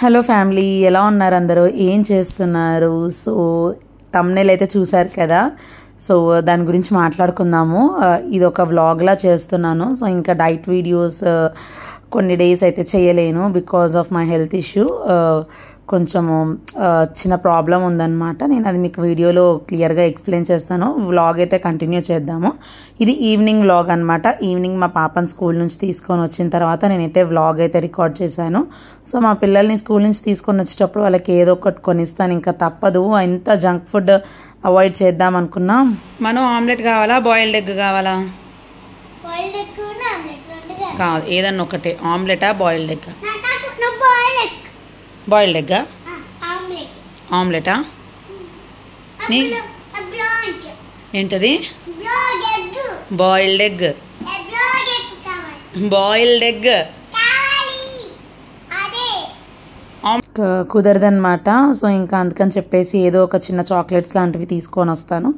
Hello family, ఎలా ఉన్నారు అందరూ? ఏం చేస్తున్నారు? సో థంబ్నెయిల్ అయితే చూసారు కదా. సో దాని గురించి మాట్లాడుకుందాము. ఇది ఒక వ్లాగ్లా చేస్తున్నాను. సో ఇంకా డైట్ వీడియోస్ కొన్ని డేస్ అయితే చేయలేను because of my health issue. కొంచెము చిన్న ప్రాబ్లం ఉందన్నమాట. నేను అది మీకు వీడియోలో క్లియర్గా ఎక్స్ప్లెయిన్ చేస్తాను. వ్లాగ్ అయితే కంటిన్యూ చేద్దాము. ఇది ఈవినింగ్ వ్లాగ్ అనమాట. ఈవినింగ్ మా పాపని స్కూల్ నుంచి తీసుకొని వచ్చిన తర్వాత నేనైతే వ్లాగ్ అయితే రికార్డ్ చేశాను. సో మా పిల్లల్ని స్కూల్ నుంచి తీసుకొని వచ్చేటప్పుడు వాళ్ళకి ఏదో ఒకటి కొనిస్తాను, ఇంకా తప్పదు. ఎంత జంక్ ఫుడ్ అవాయిడ్ చేద్దాం అనుకున్నా. మనం ఆమ్లెట్ కావాలా, బాయిల్డ్ ఎగ్ కావాలా? కాదు, ఏదన్నా ఒకటే. ఆమ్లెటా, బాయిల్డ్ ఎగ్? బాయిల్డ్ ఎగ్గా? ఆమ్లెటా? ఏంటది? Boiled egg. బాయిల్డ్ ఎగ్ కుదరదనమాట. సో ఇంకా అందుకని చెప్పేసి ఏదో ఒక చిన్న చాక్లెట్స్ లాంటివి తీసుకొని వస్తాను.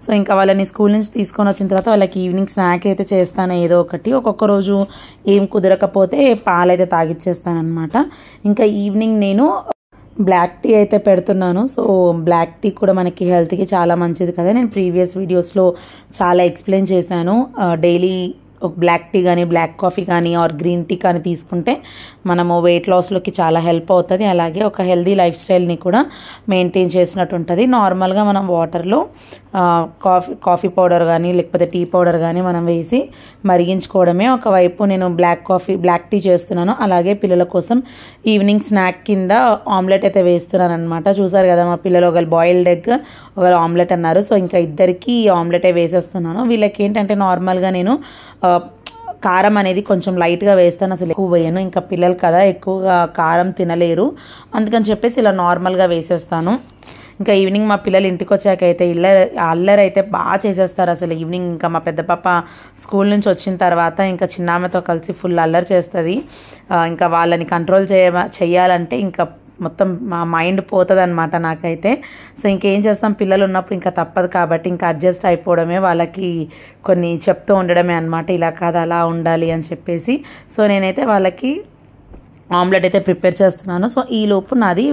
సో ఇంకా వాళ్ళని స్కూల్ నుంచి తీసుకొని వచ్చిన తర్వాత వాళ్ళకి ఈవినింగ్ స్నాక్ అయితే చేస్తాను ఏదో ఒకటి. ఒక్కొక్క రోజు ఏం కుదరకపోతే పాలైతే తాగిచ్చేస్తాను అనమాట. ఇంకా ఈవినింగ్ నేను బ్లాక్ టీ అయితే పెడుతున్నాను. సో బ్లాక్ టీ కూడా మనకి హెల్త్కి చాలా మంచిది కదా. నేను ప్రీవియస్ వీడియోస్లో చాలా ఎక్స్ప్లెయిన్ చేశాను. డైలీ ఒక బ్లాక్ టీ కానీ, బ్లాక్ కాఫీ కానీ ఆర్ గ్రీన్ టీ కానీ తీసుకుంటే మనము వెయిట్ లాస్లోకి చాలా హెల్ప్ అవుతుంది. అలాగే ఒక హెల్దీ లైఫ్ స్టైల్ని కూడా మెయింటైన్ చేసినట్టు ఉంటుంది. నార్మల్గా మనం వాటర్లో కాఫీ పౌడర్ కానీ లేకపోతే టీ పౌడర్ కానీ మనం వేసి మరిగించుకోవడమే. ఒకవైపు నేను బ్లాక్ టీ చేస్తున్నాను. అలాగే పిల్లల కోసం ఈవినింగ్ స్నాక్ కింద ఆమ్లెట్ అయితే వేస్తున్నాను అనమాట. చూసారు కదా, మా పిల్లలు ఒకరు బాయిల్డ్ ఎగ్, ఒకరు ఆమ్లెట్ అన్నారు. సో ఇంకా ఇద్దరికి ఆమ్లెటే వేసేస్తున్నాను. వీళ్ళకి ఏంటంటే నార్మల్గా నేను కారం అనేది కొంచెం లైట్గా వేస్తాను, అసలు ఎక్కువ వేయను. ఇంకా పిల్లలు కదా, ఎక్కువగా కారం తినలేరు, అందుకని చెప్పేసి ఇలా నార్మల్గా వేసేస్తాను. ఇంకా ఈవినింగ్ మా పిల్లలు ఇంటికి వచ్చాక అయితే అల్లరి అయితే బాగా చేసేస్తారు అసలు. ఈవినింగ్ ఇంకా మా పెద్ద పాప స్కూల్ నుంచి వచ్చిన తర్వాత ఇంకా చిన్నామెతో కలిసి ఫుల్ అల్లరి చేస్తుంది. ఇంకా వాళ్ళని కంట్రోల్ చేయాలంటే ఇంకా మొత్తం మా మైండ్ పోతుంది అనమాట నాకైతే. సో ఇంకేం చేస్తాం, పిల్లలు ఉన్నప్పుడు ఇంకా తప్పదు కాబట్టి ఇంకా అడ్జస్ట్ అయిపోవడమే, వాళ్ళకి కొన్ని చెప్తూ ఉండడమే అనమాట. ఇలా కాదు అలా ఉండాలి అని చెప్పేసి. సో నేనైతే వాళ్ళకి ఆమ్లెట్ అయితే ప్రిపేర్ చేస్తున్నాను. సో ఈలోపు నాది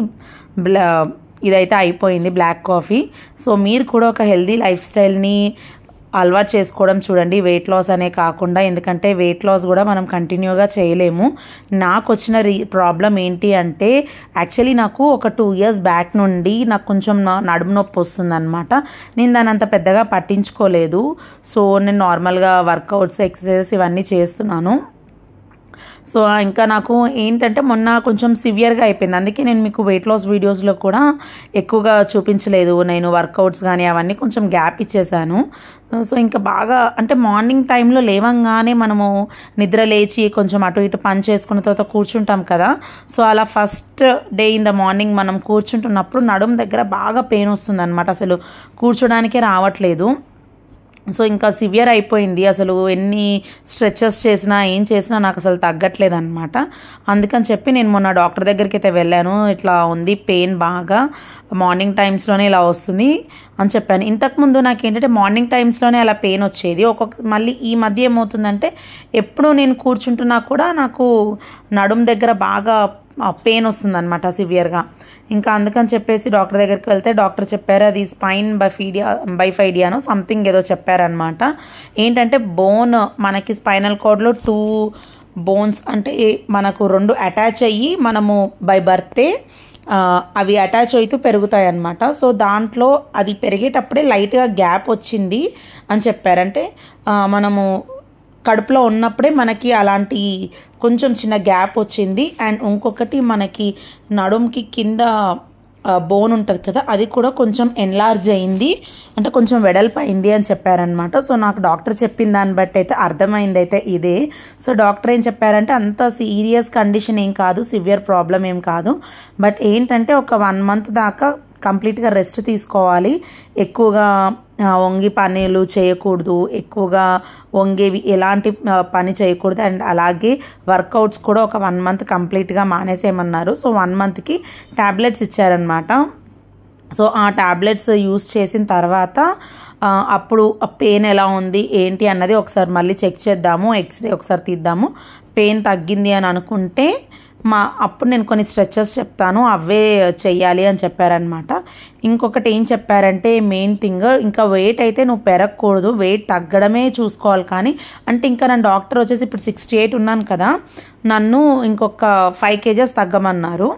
ఇదైతే అయిపోయింది, బ్లాక్ కాఫీ. సో మీరు కూడా ఒక హెల్దీ లైఫ్ స్టైల్ని అలవాటు చేసుకోవడం చూడండి, వెయిట్ లాస్ అనే కాకుండా. ఎందుకంటే వెయిట్ లాస్ కూడా మనం కంటిన్యూగా చేయలేము. నాకు వచ్చిన ప్రాబ్లం ఏంటి అంటే, యాక్చువల్లీ నాకు ఒక 2 years బ్యాక్ నుండి నాకు కొంచెం నడుము నొప్పి వస్తుందన్నమాట. నేను దాని అంత పెద్దగా పట్టించుకోలేదు. సో నేను నార్మల్గా వర్కౌట్స్, ఎక్సర్సైజెస్ ఇవన్నీ చేస్తున్నాను. సో ఇంకా నాకు ఏంటంటే మొన్న కొంచెం సివియర్గా అయిపోయింది. అందుకే నేను మీకు వెయిట్ లాస్ వీడియోస్లో కూడా ఎక్కువగా చూపించలేదు. నేను వర్కౌట్స్ కానీ అవన్నీ కొంచెం గ్యాప్ ఇచ్చేసాను. సో ఇంకా బాగా అంటే మార్నింగ్ టైంలో లేవంగానే మనము నిద్ర లేచి కొంచెం అటు ఇటు పని చేసుకున్న తర్వాత కూర్చుంటాం కదా. సో అలా first day in the morning మనం కూర్చుంటున్నప్పుడు నడుము దగ్గర బాగా పెయిన్ వస్తుంది అనమాట. అసలు కూర్చోడానికే రావట్లేదు. సో ఇంకా సివియర్ అయిపోయింది. అసలు ఎన్ని స్ట్రెచెస్ చేసినా ఏం చేసినా నాకు అసలు తగ్గట్లేదు అనమాట. అందుకని చెప్పి నేను మొన్న డాక్టర్ దగ్గరికి అయితే వెళ్ళాను. ఇట్లా ఉంది, పెయిన్ బాగా మార్నింగ్ టైమ్స్లోనే ఇలా వస్తుంది అని చెప్పాను. ఇంతకుముందు నాకు ఏంటంటే మార్నింగ్ టైమ్స్లోనే అలా పెయిన్ వచ్చేది. మళ్ళీ ఈ మధ్య ఏమవుతుందంటే, ఎప్పుడు నేను కూర్చుంటున్నా కూడా నాకు నడుము దగ్గర బాగా పెయిన్ వస్తుంది అనమాట సివియర్గా. ఇంకా అందుకని చెప్పేసి డాక్టర్ దగ్గరికి వెళ్తే డాక్టర్ చెప్పారు అది స్పైన్ బైఫైడియానో సంథింగ్ ఏదో చెప్పారనమాట. ఏంటంటే బోన్ మనకి స్పైనల్ కార్డ్లో 2 బోన్స్ అంటే మనకు 2 అటాచ్ అయ్యి మనము బై బర్తే అవి అటాచ్ అవుతూ పెరుగుతాయి అన్నమాట. సో దాంట్లో అది పెరిగేటప్పుడే లైట్గా గ్యాప్ వచ్చింది అని చెప్పారంటే, మనము కడుపులో ఉన్నప్పుడే మనకి అలాంటి కొంచెం చిన్న గ్యాప్ వచ్చింది. అండ్ ఇంకొకటి మనకి నడుముకి కింద బోన్ ఉంటుంది కదా, అది కూడా కొంచెం ఎన్లార్జ్ అయింది, అంటే కొంచెం వెడల్పు అయింది అని చెప్పారనమాట. సో నాకు డాక్టర్ చెప్పిన దాన్ని బట్టి అయితే అర్థమైంది అయితే ఇదే. సో డాక్టర్ ఏం చెప్పారంటే, అంత సీరియస్ కండిషన్ ఏం కాదు, సివియర్ ప్రాబ్లం ఏం కాదు, బట్ ఏంటంటే ఒక 1 month దాకా కంప్లీట్గా రెస్ట్ తీసుకోవాలి. ఎక్కువగా వంగి పనులు చేయకూడదు, ఎక్కువగా వంగేవి ఎలాంటి పని చేయకూడదు. అండ్ అలాగే వర్కౌట్స్ కూడా ఒక 1 month కంప్లీట్గా మానేసేయమన్నారు. సో 1 monthకి ట్యాబ్లెట్స్ ఇచ్చారనమాట. సో ఆ ట్యాబ్లెట్స్ యూస్ చేసిన తర్వాత అప్పుడు పెయిన్ ఎలా ఉంది ఏంటి అన్నది ఒకసారి మళ్ళీ చెక్ చేద్దాము, ఎక్స్రే ఒకసారి తీద్దాము. పెయిన్ తగ్గింది అని అనుకుంటే అప్పుడు నేను కొన్ని స్ట్రెచెస్ చెప్తాను, అవే చెయ్యాలి అని చెప్పారనమాట. ఇంకొకటి ఏం చెప్పారంటే మెయిన్ థింగ్, ఇంకా వెయిట్ అయితే నువ్వు పెరగకూడదు, వెయిట్ తగ్గడమే చూసుకోవాలి. కానీ అంటే ఇంకా నా డాక్టర్ వచ్చేసి ఇప్పుడు 68 ఉన్నాను కదా, నన్ను ఇంకొక 5 kgs తగ్గమన్నారు.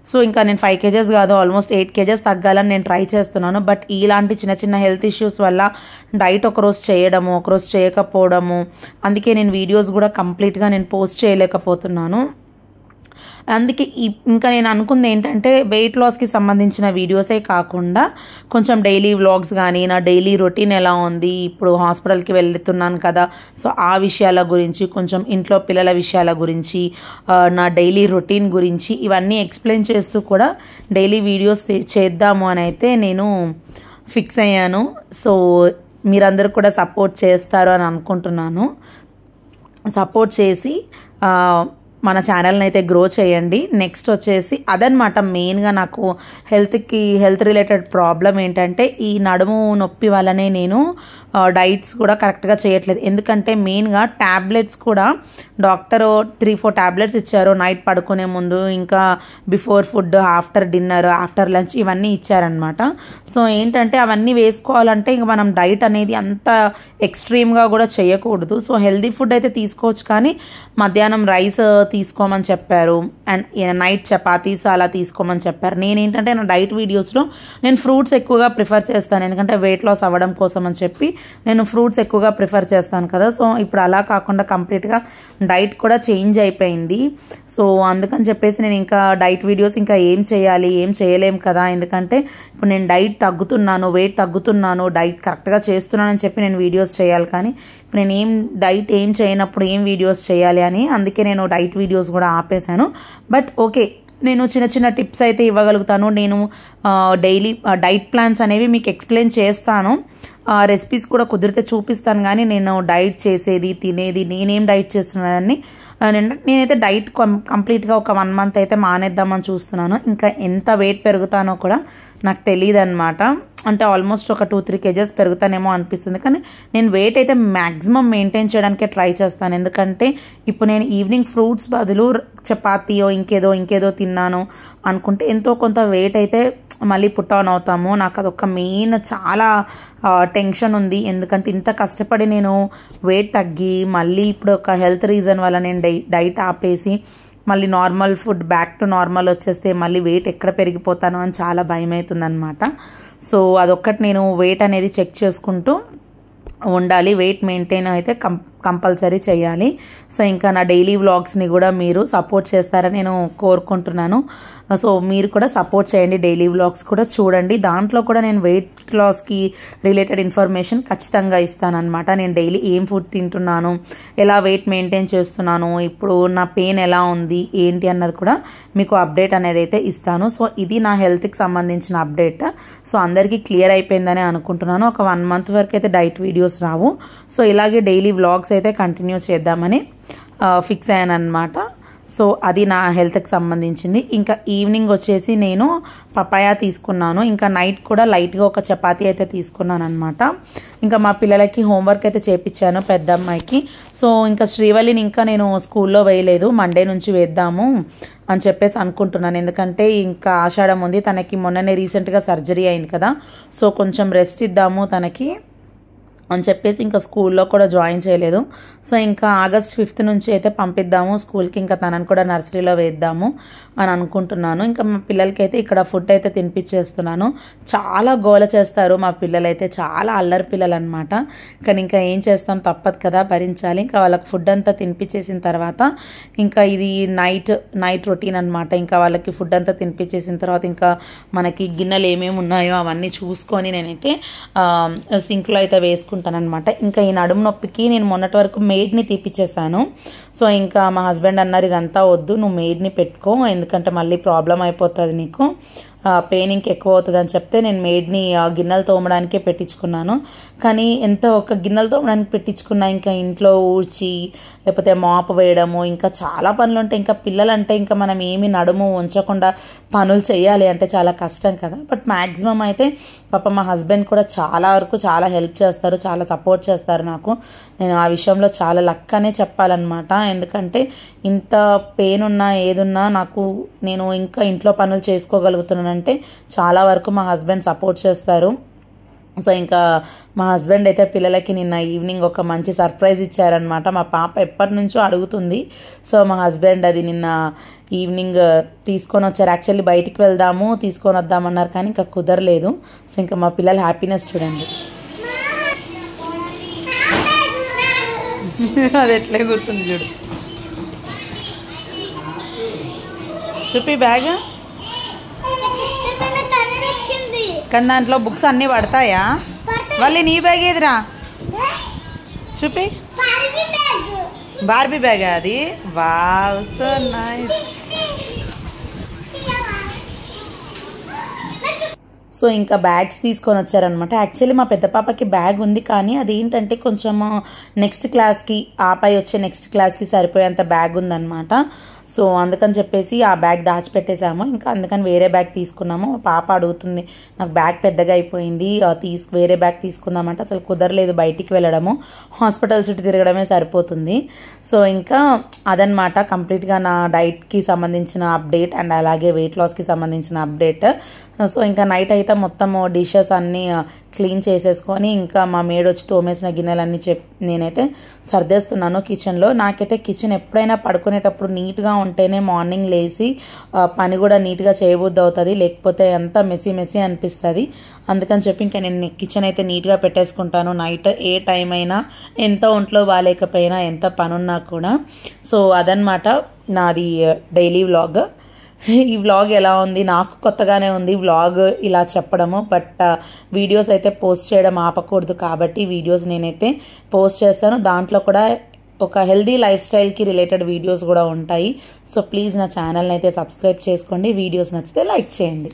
సో ఇంకా నేను 5 kgs కాదు, ఆల్మోస్ట్ 8 kgs తగ్గాలని నేను ట్రై చేస్తున్నాను. బట్ ఇలాంటి చిన్న చిన్న హెల్త్ ఇష్యూస్ వల్ల డైట్ ఒకరోజు చేయడము, ఒకరోజు చేయకపోవడము, అందుకే నేను వీడియోస్ కూడా కంప్లీట్గా నేను పోస్ట్ చేయలేకపోతున్నాను. అందుకే ఇంకా నేను అనుకుంది ఏంటంటే వెయిట్ లాస్కి సంబంధించిన వీడియోసే కాకుండా కొంచెం డైలీ వ్లాగ్స్ కానీ, నా డైలీ రొటీన్ ఎలా ఉంది, ఇప్పుడు హాస్పిటల్కి వెళ్తున్నాను కదా, సో ఆ విషయాల గురించి, కొంచెం ఇంట్లో పిల్లల విషయాల గురించి, నా డైలీ రొటీన్ గురించి ఇవన్నీ ఎక్స్ప్లెయిన్ చేస్తూ కూడా డైలీ వీడియోస్ చేద్దాము అని అయితే నేను ఫిక్స్ అయ్యాను. సో మీరందరూ కూడా సపోర్ట్ చేస్తారు అని అనుకుంటున్నాను. సపోర్ట్ చేసి మన ఛానల్ని అయితే గ్రో చేయండి. నెక్స్ట్ వచ్చేసి అదనమాట, మెయిన్గా నాకు హెల్త్ రిలేటెడ్ ప్రాబ్లం ఏంటంటే ఈ నడుము నొప్పి వల్లనే నేను డైట్స్ కూడా కరెక్ట్గా చేయట్లేదు. ఎందుకంటే మెయిన్గా ట్యాబ్లెట్స్ కూడా డాక్టర్ 3-4 ట్యాబ్లెట్స్ ఇచ్చారు నైట్ పడుకునే ముందు, ఇంకా before food, after dinner, after lunch ఇవన్నీ ఇచ్చారనమాట. సో ఏంటంటే అవన్నీ వేసుకోవాలంటే ఇంకా మనం డైట్ అనేది అంత ఎక్స్ట్రీమ్గా కూడా చేయకూడదు. సో హెల్దీ ఫుడ్ అయితే తీసుకోవచ్చు, కానీ మధ్యాహ్నం రైస్ తీసుకోమని చెప్పారు, అండ్ నైట్ చపాతీస్ అలా తీసుకోమని చెప్పారు. నేనేంటంటే నా డైట్ వీడియోస్లో నేను ఫ్రూట్స్ ఎక్కువగా ప్రిఫర్ చేస్తాను, ఎందుకంటే వెయిట్ లాస్ అవ్వడం కోసం అని చెప్పి నేను ఫ్రూట్స్ ఎక్కువగా ప్రిఫర్ చేస్తాను కదా. సో ఇప్పుడు అలా కాకుండా కంప్లీట్గా డైట్ కూడా చేంజ్ అయిపోయింది. సో అందుకని చెప్పేసి నేను ఇంకా డైట్ వీడియోస్ ఇంకా ఏం చేయాలి, ఏం చేయలేం కదా, ఎందుకంటే ఇప్పుడు నేను డైట్ తగ్గుతున్నాను, వెయిట్ తగ్గుతున్నాను, డైట్ కరెక్ట్గా చేస్తున్నానని చెప్పి నేను వీడియోస్ చేయాలి. కానీ ఇప్పుడు నేను డైట్ ఏం చేయనప్పుడు ఏం వీడియోస్ చేయాలి అని, అందుకే నేను డైట్ వీడియోస్ కూడా ఆపేశాను. బట్ ఓకే, నేను చిన్న చిన్న టిప్స్ అయితే ఇవ్వగలుగుతాను. నేను డైలీ డైట్ ప్లాన్స్ అనేవి మీకు ఎక్స్ప్లెయిన్ చేస్తాను, రెసిపీస్ కూడా కుదిరితే చూపిస్తాను. కానీ నేను డైట్ చేసేది, తినేది, నేనేం డైట్ చేస్తున్నానని నేనైతే డైట్ కంప్లీట్గా ఒక 1 month అయితే మానేద్దామని చూస్తున్నాను. ఇంకా ఎంత వెయిట్ పెరుగుతానో కూడా నాకు తెలియదు అనమాట. అంటే ఆల్మోస్ట్ ఒక 2-3 kgs పెరుగుతానేమో అనిపిస్తుంది. కానీ నేను వెయిట్ అయితే మ్యాక్సిమం మెయింటైన్ చేయడానికే ట్రై చేస్తాను. ఎందుకంటే ఇప్పుడు నేను ఈవినింగ్ ఫ్రూట్స్ బదులు చపాతీయో ఇంకేదో తిన్నాను అనుకుంటే ఎంతో కొంత వెయిట్ అయితే మళ్ళీ పుట్ ఆన్ అవుతాము. నాకు అదొక మెయిన్ చాలా టెన్షన్ ఉంది. ఎందుకంటే ఇంత కష్టపడి నేను వెయిట్ తగ్గి మళ్ళీ ఇప్పుడు ఒక హెల్త్ రీజన్ వల్ల నేను డైట్ ఆపేసి మళ్ళీ normal food back to normal వచ్చేస్తే మళ్ళీ వెయిట్ ఎక్కడ పెరిగిపోతానో అని చాలా భయం అవుతుందన్నమాట. సో అదొక్కటి నేను వెయిట్ అనేది చెక్ చేసుకుంటూ ఉండాలి, వెయిట్ మెయింటైన్ అయితే కంపల్సరీ చేయాలి. సో ఇంకా నా డైలీ వ్లాగ్స్ని కూడా మీరు సపోర్ట్ చేస్తారని నేను కోరుకుంటున్నాను. సో మీరు కూడా సపోర్ట్ చేయండి, డైలీ వ్లాగ్స్ కూడా చూడండి. దాంట్లో కూడా నేను వెయిట్ లాస్కి రిలేటెడ్ ఇన్ఫర్మేషన్ ఖచ్చితంగా ఇస్తానన్నమాట. నేను డైలీ ఏం ఫుడ్ తింటున్నాను, ఎలా వెయిట్ మెయింటైన్ చేస్తున్నాను, ఇప్పుడు నా పెయిన్ ఎలా ఉంది ఏంటి అన్నది కూడా మీకు అప్డేట్ అనేది అయితే ఇస్తాను. సో ఇది నా హెల్త్కి సంబంధించిన అప్డేట్. సో అందరికీ క్లియర్ అయిపోయిందని అనుకుంటున్నాను. ఒక 1 month వరకు అయితే డైట్ వీడియోస్ రావు. సో ఇలాగే డైలీ వ్లాగ్స్ అయితే కంటిన్యూ చేద్దామని ఫిక్స్ అయ్యాను అనమాట. సో అది నా హెల్త్కి సంబంధించింది. ఇంకా ఈవినింగ్ వచ్చేసి నేను పపాయా తీసుకున్నాను, ఇంకా నైట్ కూడా లైట్గా ఒక చపాతీ అయితే తీసుకున్నాను అనమాట. ఇంకా మా పిల్లలకి హోంవర్క్ అయితే చేయించాను, పెద్ద అమ్మాయికి. సో ఇంకా శ్రీవల్లిని ఇంకా నేను స్కూల్లో వేయలేదు, మండే నుంచి వేద్దాము అని చెప్పేసి అనుకుంటున్నాను. ఎందుకంటే ఇంకా ఆషాఢం ఉంది, తనకి మొన్ననే రీసెంట్గా సర్జరీ అయింది కదా, సో కొంచెం రెస్ట్ ఇద్దాము తనకి అని చెప్పేసి ఇంకా స్కూల్లో కూడా జాయిన్ చేయలేదు. సో ఇంకా August 5th నుంచి అయితే పంపిద్దాము స్కూల్కి, ఇంకా తనని కూడా నర్సరీలో వేద్దాము అని అనుకుంటున్నాను. ఇంకా మా పిల్లలకి అయితే ఇక్కడ ఫుడ్ అయితే తినిపించేస్తున్నాను. చాలా గోల చేస్తారు మా పిల్లలైతే, చాలా అల్లరి పిల్లలు అనమాట. కానీ ఇంకా ఏం చేస్తాం, తప్పదు కదా, భరించాలి. ఇంకా వాళ్ళకి ఫుడ్ అంతా తినిపించేసిన తర్వాత ఇంకా ఇది నైట్ రొటీన్ అనమాట. ఇంకా వాళ్ళకి ఫుడ్ అంతా తినిపించేసిన తర్వాత ఇంకా మనకి గిన్నెలు ఏమేమి ఉన్నాయో అవన్నీ చూసుకొని నేనైతే సింక్లో అయితే వేసుకుంటానమాట. ఇంకా ఈ నడుము నొప్పికి నేను మొన్నటి వరకు మెయిడ్ని తీపిచ్చేసాను. సో ఇంకా మా హస్బెండ్ అన్నారు, ఇదంతా వద్దు, నువ్వు మెయిడ్ని పెట్టుకో, ఎందుకంటే మళ్ళీ ప్రాబ్లం అయిపోతుంది నీకు, పెయిన్ ఇంక ఎక్కువ అవుతుందని చెప్తే నేను మేడ్ని గిన్నెలు తోమడానికే పెట్టించుకున్నాను. కానీ ఎంత ఒక గిన్నెలు తోమడానికి పెట్టించుకున్నా ఇంకా ఇంట్లో ఊడ్చి లేకపోతే మాప్ వేయడము ఇంకా చాలా పనులు ఉంటాయి. ఇంకా పిల్లలంటే ఇంకా మనం ఏమి నడుము ఉంచకుండా పనులు చేయాలి అంటే చాలా కష్టం కదా. బట్ మ్యాక్సిమం అయితే పాప మా హస్బెండ్ కూడా చాలా వరకు చాలా హెల్ప్ చేస్తారు, చాలా సపోర్ట్ చేస్తారు నాకు. నేను ఆ విషయంలో చాలా లక్ అనే చెప్పాలన్నమాట. ఎందుకంటే ఇంత పెయిన్ ఉన్నా ఏదున్నా నేను ఇంకా ఇంట్లో పనులు చేసుకోగలుగుతున్నానంటే చాలా వరకు మా హస్బెండ్ సపోర్ట్ చేస్తారు. సో ఇంకా మా హస్బెండ్ అయితే పిల్లలకి నిన్న ఈవినింగ్ ఒక మంచి సర్ప్రైజ్ ఇచ్చారనమాట. మా పాప ఎప్పటి నుంచో అడుగుతుంది. సో మా హస్బెండ్ అది నిన్న ఈవినింగ్ తీసుకొని వచ్చారు. యాక్చువల్లీ బయటికి వెళ్దాము తీసుకొని వద్దామన్నారు కానీ ఇంకా కుదరలేదు. సో ఇంకా మా పిల్లల హ్యాపీనెస్ చూడండి. అది ఎట్లే గుర్తుంది చూడు. చూపి బ్యాగ్. కానీ దాంట్లో బుక్స్ అన్నీ పడతాయా? మళ్ళీ నీ బ్యాగ్ ఏదిరా? చూపి. బార్బీ బ్యాగ్ అది. Wow so nice. సో ఇంకా బ్యాగ్స్ తీసుకొని వచ్చారనమాట. యాక్చువల్లీ మా పెద్ద పాపకి బ్యాగ్ ఉంది కానీ అది ఏంటంటే కొంచెం నెక్స్ట్ క్లాస్కి ఆపై వచ్చే నెక్స్ట్ క్లాస్కి సరిపోయేంత బ్యాగ్ ఉందన్నమాట. సో అందుకని చెప్పేసి ఆ బ్యాగ్ దాచిపెట్టేసాము. ఇంకా అందుకని వేరే బ్యాగ్ తీసుకున్నాము. పాప అడుగుతుంది నాకు బ్యాగ్ పెద్దగా అయిపోయింది వేరే బ్యాగ్ తీసుకుందామంటే అసలు కుదరలేదు, బయటికి వెళ్ళడము హాస్పిటల్ చుట్టూ తిరగడమే సరిపోతుంది. సో ఇంకా అదనమాట కంప్లీట్గా నా డైట్కి సంబంధించిన అప్డేట్ అండ్ అలాగే వెయిట్ లాస్కి సంబంధించిన అప్డేట్. సో ఇంకా నైట్ అయితే మొత్తము డిషెస్ అన్నీ క్లీన్ చేసేసుకొని ఇంకా మా మేడ్ వచ్చి తోమేసిన గిన్నెలన్నీ నేనైతే సర్దేస్తున్నాను కిచెన్లో. నాకైతే కిచెన్ ఎప్పుడైనా పడుకునేటప్పుడు నీట్గా ఉంటేనే మార్నింగ్ లేచి పని కూడా నీట్గా చేయబుద్ధి అవుతుంది, లేకపోతే అంతా మెస్సీ మెస్సీ అనిపిస్తుంది. అందుకని చెప్పి ఇంకా నేను కిచెన్ అయితే నీట్గా పెట్టేసుకుంటాను నైట్ ఏ టైం అయినా, ఎంత ఒంట్లో బాగాలేకపోయినా ఎంత పనున్నా కూడా. సో అదనమాట నాది డైలీ వ్లాగ్. ఈ వ్లాగ్ ఎలా ఉంది? నాకు కొత్తగానే ఉంది వ్లాగ్ ఇలా చెప్పడము. బట్ వీడియోస్ అయితే పోస్ట్ చేయడం ఆపకూడదు కాబట్టి వీడియోస్ నేనైతే పోస్ట్ చేస్తాను. దాంట్లో కూడా ఒక హెల్దీ లైఫ్ స్టైల్కి రిలేటెడ్ వీడియోస్ కూడా ఉంటాయి. సో ప్లీజ్ నా ఛానల్ని అయితే సబ్స్క్రైబ్ చేసుకోండి. వీడియోస్ నచ్చితే లైక్ చేయండి.